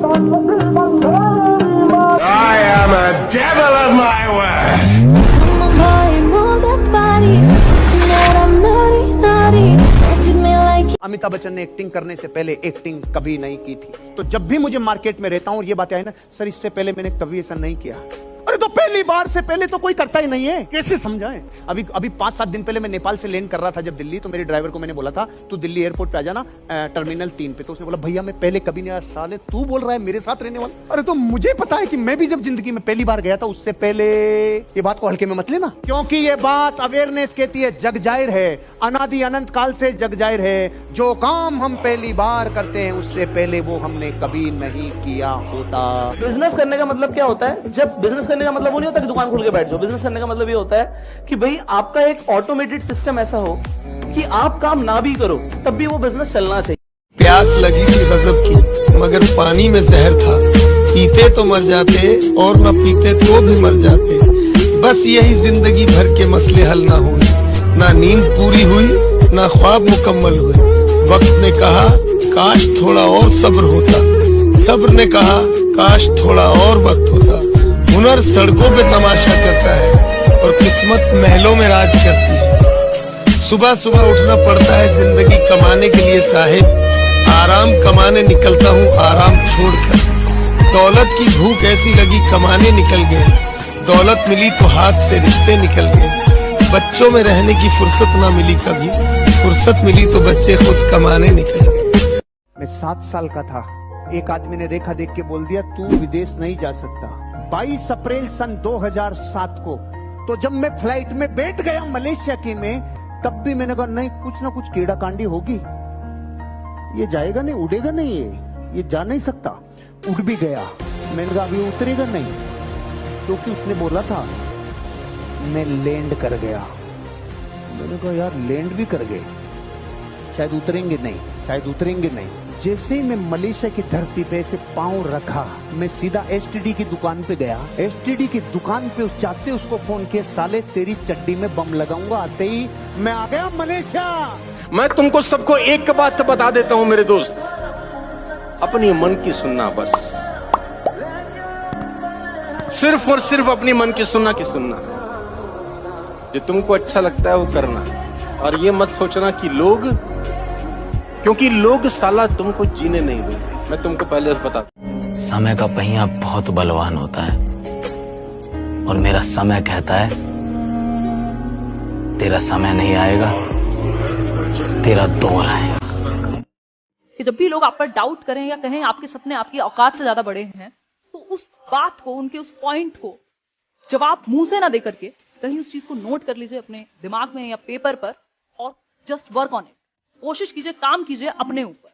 I am a devil of my word. Amitabh Bachchan ने acting करने से पहले एक्टिंग कभी नहीं की थी। तो जब भी मुझे मार्केट में रहता हूं और ये बातें आई ना, सर इससे पहले मैंने कभी ऐसा नहीं किया। अरे तो पहली बार से पहले तो कोई करता ही नहीं है, कैसे समझाएं। अभी 5-7 दिन पहले मैं नेपाल से लैंड कर रहा था जब दिल्ली, तो मेरे ड्राइवर को मैंने बोला था तू दिल्ली एयरपोर्ट पे आ जाना टर्मिनल 3 पे। तो उसने बोला भैया मैं पहले कभी नहीं आया। साले तू बोल रहा है मेरे साथ रहने वाला। अरे तो मुझे पता है कि मैं भी जब जिंदगी में पहली बार गया था उससे पहले, ये बात को हल्के में मत लेना, क्योंकि ये बात अवेयरनेस कहती है, जग जाहिर है, अनादि अनंत काल से जग जाहिर है, जो काम हम पहली बार करते हैं उससे पहले वो हमने कभी नहीं किया होता। बिजनेस करने का मतलब क्या होता है? जब बिजनेस करने का मतलब वो नहीं होता कि दुकान खोल के बैठ जाओ। बिजनेस करने का मतलब ये होता है कि भाई आपका एक ऑटोमेटेड सिस्टम ऐसा हो कि आप काम ना भी करो तब भी वो बिजनेस चलना चाहिए। प्यास लगी थी गजब की, मगर पानी में जहर था। पीते तो मर जाते और न पीते तो भी मर जाते। बस यही जिंदगी भर के मसले हल ना हुए, ना नींद पूरी हुई ना ख्वाब मुकम्मल हुए। वक्त ने कहा काश थोड़ा और सब्र होता, सब्र ने कहा काश थोड़ा और वक्त होता। हुनर सड़कों पे तमाशा करता है और किस्मत महलों में राज करती है। सुबह सुबह उठना पड़ता है जिंदगी कमाने के लिए साहिब, आराम कमाने निकलता हूँ आराम छोड़कर। दौलत की भूख ऐसी लगी कमाने निकल गए, दौलत मिली तो हाथ से रिश्ते निकल गए। बच्चों में रहने की फुर्सत ना मिली कभी, फुर्सत मिली तो बच्चे खुद कमाने निकल गए। मैं 7 साल का था, एक आदमी ने रेखा देख के बोल दिया तू विदेश नहीं जा सकता। 22 अप्रैल सन 2007 को, तो जब मैं फ्लाइट में बैठ गया मलेशिया की में, तब भी मैंने कहा नहीं कुछ ना कुछ कीड़ा कांडी होगी, ये जाएगा नहीं, उड़ेगा नहीं, ये जा नहीं सकता। उड़ भी गया, मैंने कहा अभी उतरेगा नहीं, क्योंकि उसने बोला था। मैं लैंड कर गया, मैंने कहा यार लैंड भी कर गए, शायद उतरेंगे नहीं, शायद उतरेंगे नहीं। जैसे ही मैं मलेशिया की धरती पे से पांव रखा, मैं सीधा एसटीडी की दुकान पे गया। एसटीडी की दुकान पे जाते उसको फोन किया, साले तेरी चड्डी में बम लगाऊंगा। आते ही मैं आ गया मलेशिया। मैं तुमको सबको एक बात बता देता हूं मेरे दोस्त, अपनी मन की सुनना, बस सिर्फ और सिर्फ अपनी मन की सुनना की सुनना। जो तुमको अच्छा लगता है वो करना, और ये मत सोचना कि लोग, क्योंकि लोग साला तुमको जीने नहीं देंगे। मैं तुमको पहले बता, समय का पहिया बहुत बलवान होता है और मेरा समय कहता है तेरा समय नहीं आएगा, तेरा दौर आएगा। कि जब भी लोग आप पर डाउट करें या कहें आपके सपने आपकी औकात से ज्यादा बड़े हैं, तो उस बात को, उनके उस पॉइंट को जवाब मुंह से ना दे करके कहीं उस चीज को नोट कर लीजिए अपने दिमाग में या पेपर पर, और जस्ट वर्क ऑन इट। कोशिश कीजिए, काम कीजिए अपने ऊपर,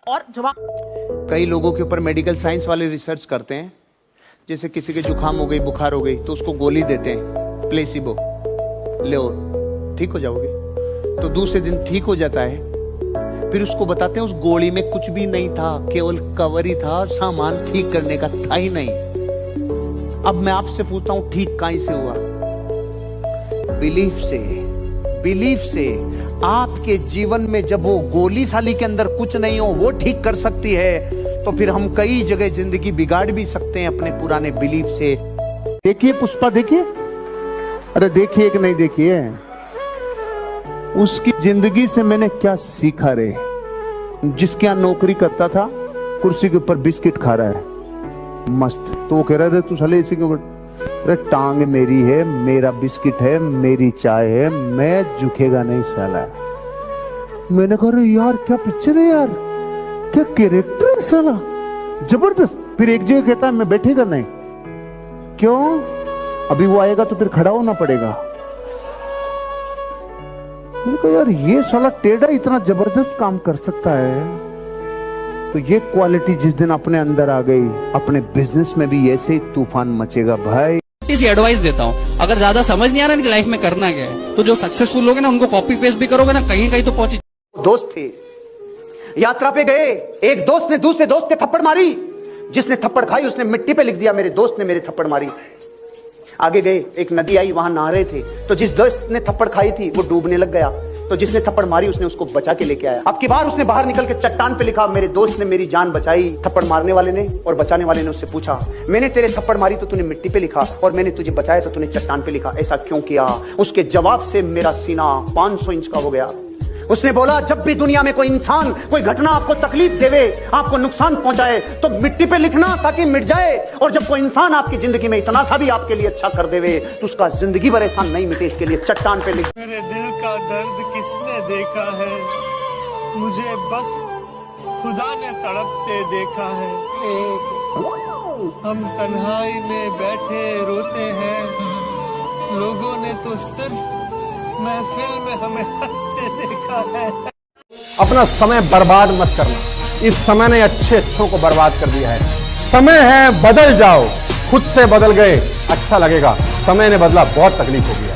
और जवाब। कई लोगों के ऊपर मेडिकल साइंस वाले रिसर्च करते हैं, जैसे किसी के जुकाम हो गई, बुखार हो गई, तो उसको गोली देते हैं प्लेसिबो, ले ठीक हो जाओगे। तो दूसरे दिन ठीक हो जाता है, फिर उसको बताते हैं उस गोली में कुछ भी नहीं था, केवल कवर ही था, सामान ठीक करने का था ही नहीं। अब मैं आपसे पूछता हूं ठीक कहां से हुआ? बिलीफ से। बिलीफ से। आपके जीवन में जब वो गोली साली के अंदर कुछ नहीं हो, वो ठीक कर सकती है, तो फिर हम कई जगह जिंदगी बिगाड़ भी सकते हैं अपने पुराने बिलीफ से। देखिए पुष्पा, देखिए, अरे देखिए कि नहीं देखिए, उसकी जिंदगी से मैंने क्या सीखा रे। जिसके यहां नौकरी करता था, कुर्सी के ऊपर बिस्किट खा रहा है मस्त, तो वो कह रहा है तू साले इसी के ऊपर, अरे टांग मेरी है, मेरा बिस्किट है, मेरी चाय है, मैं झुकेगा नहीं साला। मैंने कहा यार क्या पिक्चर है यार, क्या कैरेक्टर है साला, जबरदस्त। फिर एक जगह कहता है मैं बैठेगा नहीं, क्यों? अभी वो आएगा तो फिर खड़ा होना पड़ेगा। मैंने कहा यार ये साला टेढ़ा इतना जबरदस्त काम कर सकता है। तो ये क्वालिटी जिस दिन अपने अंदर आ गई, अपने बिजनेस में भी ऐसे ही तूफान मचेगा भाई। इसी एडवाइस देता हूँ, अगर ज्यादा समझ नहीं आ रहा कि लाइफ में करना क्या है, तो जो सक्सेसफुल लोग हैं ना उनको कॉपी पेस्ट भी करोगे ना, कहीं कहीं तो पहुंची। दोस्त थे, यात्रा पे गए, एक दोस्त ने दूसरे दोस्त पे थप्पड़ मारी, जिसने थप्पड़ खाई उसने मिट्टी पे लिख दिया मेरे दोस्त ने मेरे थप्पड़ मारी। आगे गए, एक नदी आई, वहां नहा रहे थे, तो जिस दोस्त ने थप्पड़ खाई थी वो डूबने लग गया। तो जिसने थप्पड़ मारी उसने उसको बचा के लेके आया। अब की बार उसने बाहर निकल के चट्टान पे लिखा, मेरे दोस्त ने मेरी जान बचाई। थप्पड़ मारने वाले ने और बचाने वाले ने उससे पूछा, मैंने तेरे थप्पड़ मारी तो तूने मिट्टी पे लिखा और मैंने तुझे बचाया तो तूने चट्टान पे लिखा, ऐसा क्यों किया? उसके जवाब से मेरा सीना 500 इंच का हो गया। उसने बोला, जब भी दुनिया में कोई इंसान कोई घटना आपको तकलीफ देवे, आपको नुकसान पहुंचाए, तो मिट्टी पे लिखना ताकि मिट जाए। और जब कोई इंसान आपकी जिंदगी में इतना सा भी आपके लिए अच्छा कर देवे तो उसका जिंदगी भर एहसान नहीं मिटे, इसके लिए चट्टान पे लिख। मेरे दिल का दर्द किसने देखा है, मुझे बस खुदा ने तड़पते देखा है। हम तन्हाई में बैठे रोते हैं, लोगों ने तो सिर्फ महफिल में हमें हंसते देखा है। अपना समय बर्बाद मत करना, इस समय ने अच्छों को बर्बाद कर दिया है। समय है, बदल जाओ, खुद से बदल गए, अच्छा लगेगा। समय ने बदला, बहुत तकलीफ हो गया।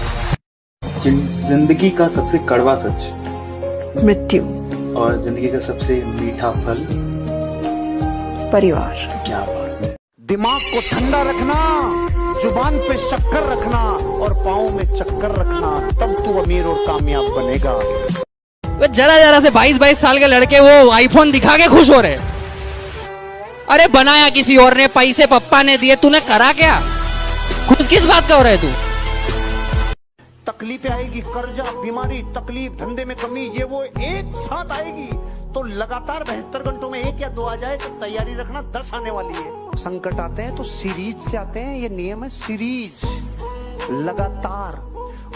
जिंदगी का सबसे कड़वा सच मृत्यु, और जिंदगी का सबसे मीठा फल परिवार। क्या बात है। दिमाग को ठंडा रखना, जुबान पे शक्कर रखना और पाँव में चक्कर रखना, तब तू अमीर और कामयाब बनेगा। वो जरा से 22 साल के लड़के वो आईफोन दिखा के खुश हो रहे। अरे बनाया किसी और ने, पैसे पप्पा ने दिए, तूने करा क्या? खुश किस बात का हो रहा है तू? तकलीफें आएगी, कर्जा, बीमारी, तकलीफ, धंधे में कमी, ये वो एक साथ आएगी। तो लगातार 72 घंटों में 1 या 2 आ जाए तो तैयारी रखना 10 आने वाली है। संकट आते हैं तो सीरीज से आते हैं, ये नियम है सीरीज, लगातार।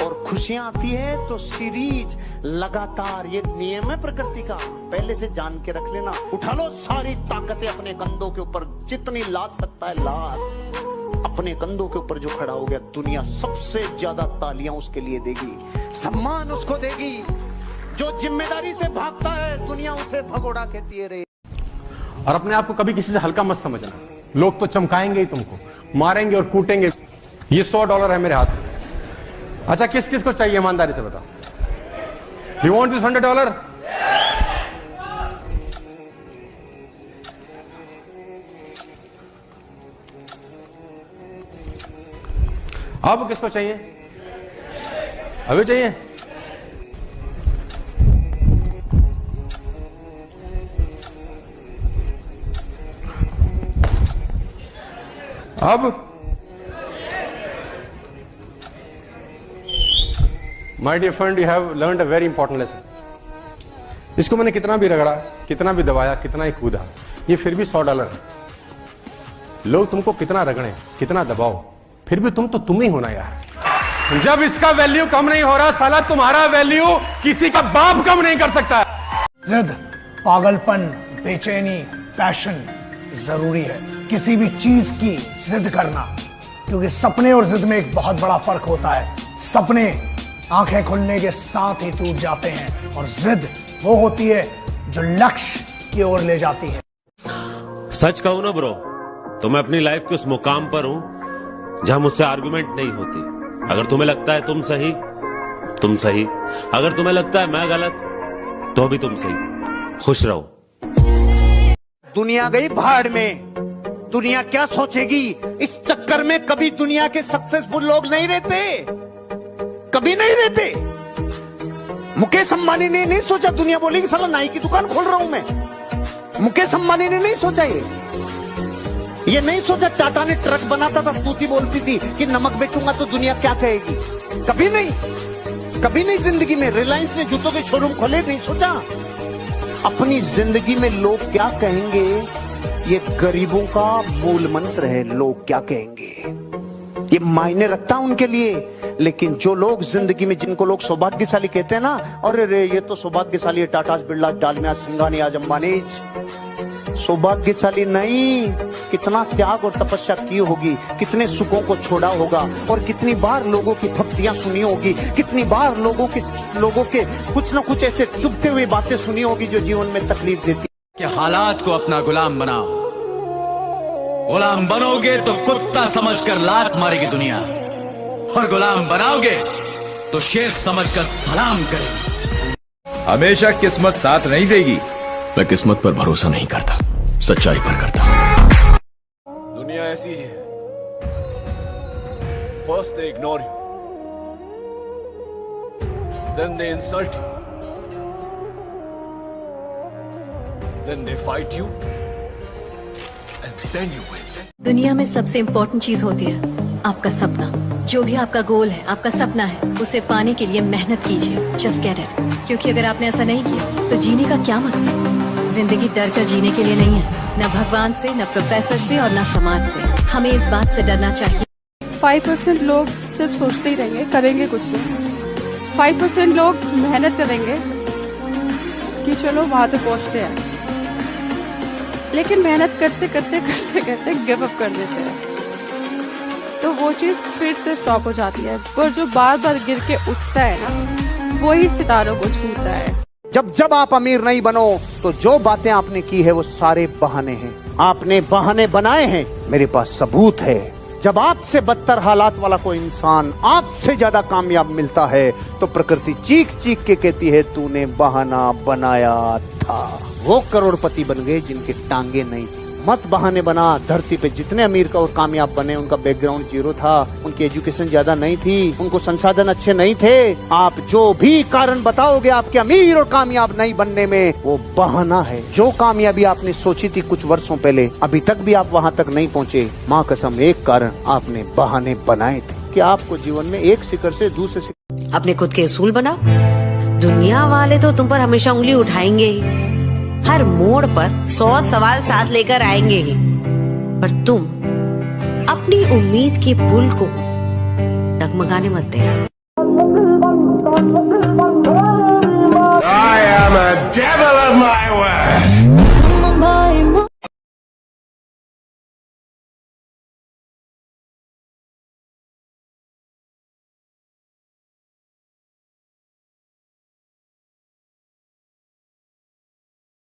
और खुशियां आती है तो सीरीज, लगातार, ये नियम है प्रकृति का। पहले से जान के रख लेना। उठा लो सारी ताकतें अपने कंधों के ऊपर, जितनी लाद सकता है लाद। अपने कंधों के ऊपर जो खड़ा हो गया, दुनिया सबसे ज्यादा तालियां उसके लिए देगी, सम्मान उसको देगी। जो जिम्मेदारी से भागता है, दुनिया उसे भगोड़ा कहती है रे। और अपने आप को कभी किसी से हल्का मत समझना। लोग तो चमकाएंगे ही तुमको, मारेंगे और कूटेंगे। ये $100 है मेरे हाथ में। अच्छा, किस किस को चाहिए ईमानदारी से बता। You want this $100? अब किसको चाहिए? अभी चाहिए? अब my dear friend, you have learned a very important lesson. इसको मैंने कितना भी रगड़ा, कितना भी दबाया, कितना ही कूदा, ये फिर भी $100 है। लोग तुमको कितना रगड़े, कितना दबाओ, फिर भी तुम ही होना यार। जब इसका वैल्यू कम नहीं हो रहा, साला तुम्हारा वैल्यू किसी का बाप कम नहीं कर सकता। जिद, पागलपन, बेचैनी, पैशन जरूरी है। किसी भी चीज की जिद करना, क्योंकि सपने और जिद में एक बहुत बड़ा फर्क होता है। सपने आंखें खुलने के साथ ही टूट जाते हैं और जिद वो होती है जो लक्ष्य की ओर ले जाती है। सच कहूं ना ब्रो, तो मैं अपनी लाइफ के उस मुकाम पर हूं जहां मुझसे आर्गुमेंट नहीं होती। अगर तुम्हें लगता है तुम सही, तुम सही। अगर तुम्हें लगता है मैं गलत, तो भी तुम सही। खुश रहो। दुनिया गई भाड़ में, दुनिया क्या सोचेगी इस चक्कर में। कभी दुनिया के सक्सेसफुल लोग नहीं रहते, कभी नहीं रहते। मुकेश अंबानी ने नहीं सोचा, दुनिया बोलेगी साला नाई की दुकान खोल रहा हूं मैं। मुकेश अंबानी ने नहीं सोचा ये नहीं सोचा। टाटा ने ट्रक बनाता था, स्तुति बोलती थी कि नमक बेचूंगा तो दुनिया क्या कहेगी। कभी नहीं, कभी नहीं जिंदगी में। रिलायंस ने जूतों के शोरूम खोले, नहीं सोचा। अपनी जिंदगी में लोग क्या कहेंगे, ये गरीबों का मूल मंत्र है। लोग क्या कहेंगे ये मायने रखता है उनके लिए। लेकिन जो लोग जिंदगी में, जिनको लोग सौभाग्यशाली कहते हैं ना, अरे रे ये तो सौभाग्यशाली है, टाटा, बिरला, डालमिया, सिंघानी, आज अंबानी। सौभाग्यशाली नहीं, कितना त्याग और तपस्या की होगी, कितने सुखों को छोड़ा होगा और कितनी बार लोगों की भक्तियां सुनी होगी, कितनी बार लोगों के कुछ न कुछ ऐसे चुभते हुए बातें सुनी होगी जो जीवन में तकलीफ देती। कि हालात को अपना गुलाम बनाओ। गुलाम बनोगे तो कुत्ता समझकर लात मारेगी दुनिया, और गुलाम बनाओगे तो शेर समझकर सलाम करेगी। हमेशा किस्मत साथ नहीं देगी। मैं किस्मत पर भरोसा नहीं करता, सच्चाई पर करता। दुनिया ऐसी है, first they ignore you, then they insult you, then they fight you, and then you win. दुनिया में सबसे इम्पोर्टेंट चीज होती है आपका सपना। जो भी आपका गोल है, आपका सपना है, उसे पाने के लिए मेहनत कीजिए। Just get it. क्योंकि अगर आपने ऐसा नहीं किया तो जीने का क्या मकसद? जिंदगी डर कर जीने के लिए नहीं है, न भगवान से, न प्रोफेसर से और न समाज से। हमें इस बात से डरना चाहिए। 5% लोग सिर्फ सोचते ही रहेंगे, करेंगे कुछ नहीं। 5% लोग मेहनत करेंगे कि चलो वहां तक पहुंचते हैं, लेकिन मेहनत करते करते करते करते गिव अप कर देते हैं, तो वो चीज फिर से स्टॉप हो जाती है। पर जो बार बार गिर के उठता है ना, वही सितारों को छूता है। जब जब आप अमीर नहीं बनो तो जो बातें आपने की है वो सारे बहाने हैं। आपने बहाने बनाए हैं, मेरे पास सबूत है। जब आपसे बदतर हालात वाला कोई इंसान आपसे ज्यादा कामयाब मिलता है तो प्रकृति चीख चीख के कहती है तूने बहाना बनाया था। वो करोड़पति बन गए जिनके टांगे नहीं थी। मत बहाने बना। धरती पे जितने अमीर का और कामयाब बने उनका बैकग्राउंड जीरो था, उनकी एजुकेशन ज्यादा नहीं थी, उनको संसाधन अच्छे नहीं थे। आप जो भी कारण बताओगे आपके अमीर और कामयाब नहीं बनने में, वो बहाना है। जो कामयाबी आपने सोची थी कुछ वर्षों पहले, अभी तक भी आप वहाँ तक नहीं पहुँचे। माँ कसम, एक कारण आपने बहाने बनाए थे कि आपको जीवन में एक शिखर से दूसरे शिखर। अपने खुद के असूल बनाओ। दुनिया वाले तो तुम पर हमेशा उंगली उठाएंगे ही, हर मोड़ पर 100 सवाल साथ लेकर आएंगे ही, पर तुम अपनी उम्मीद के पुल को डगमगाने मत देना। I am a devil of my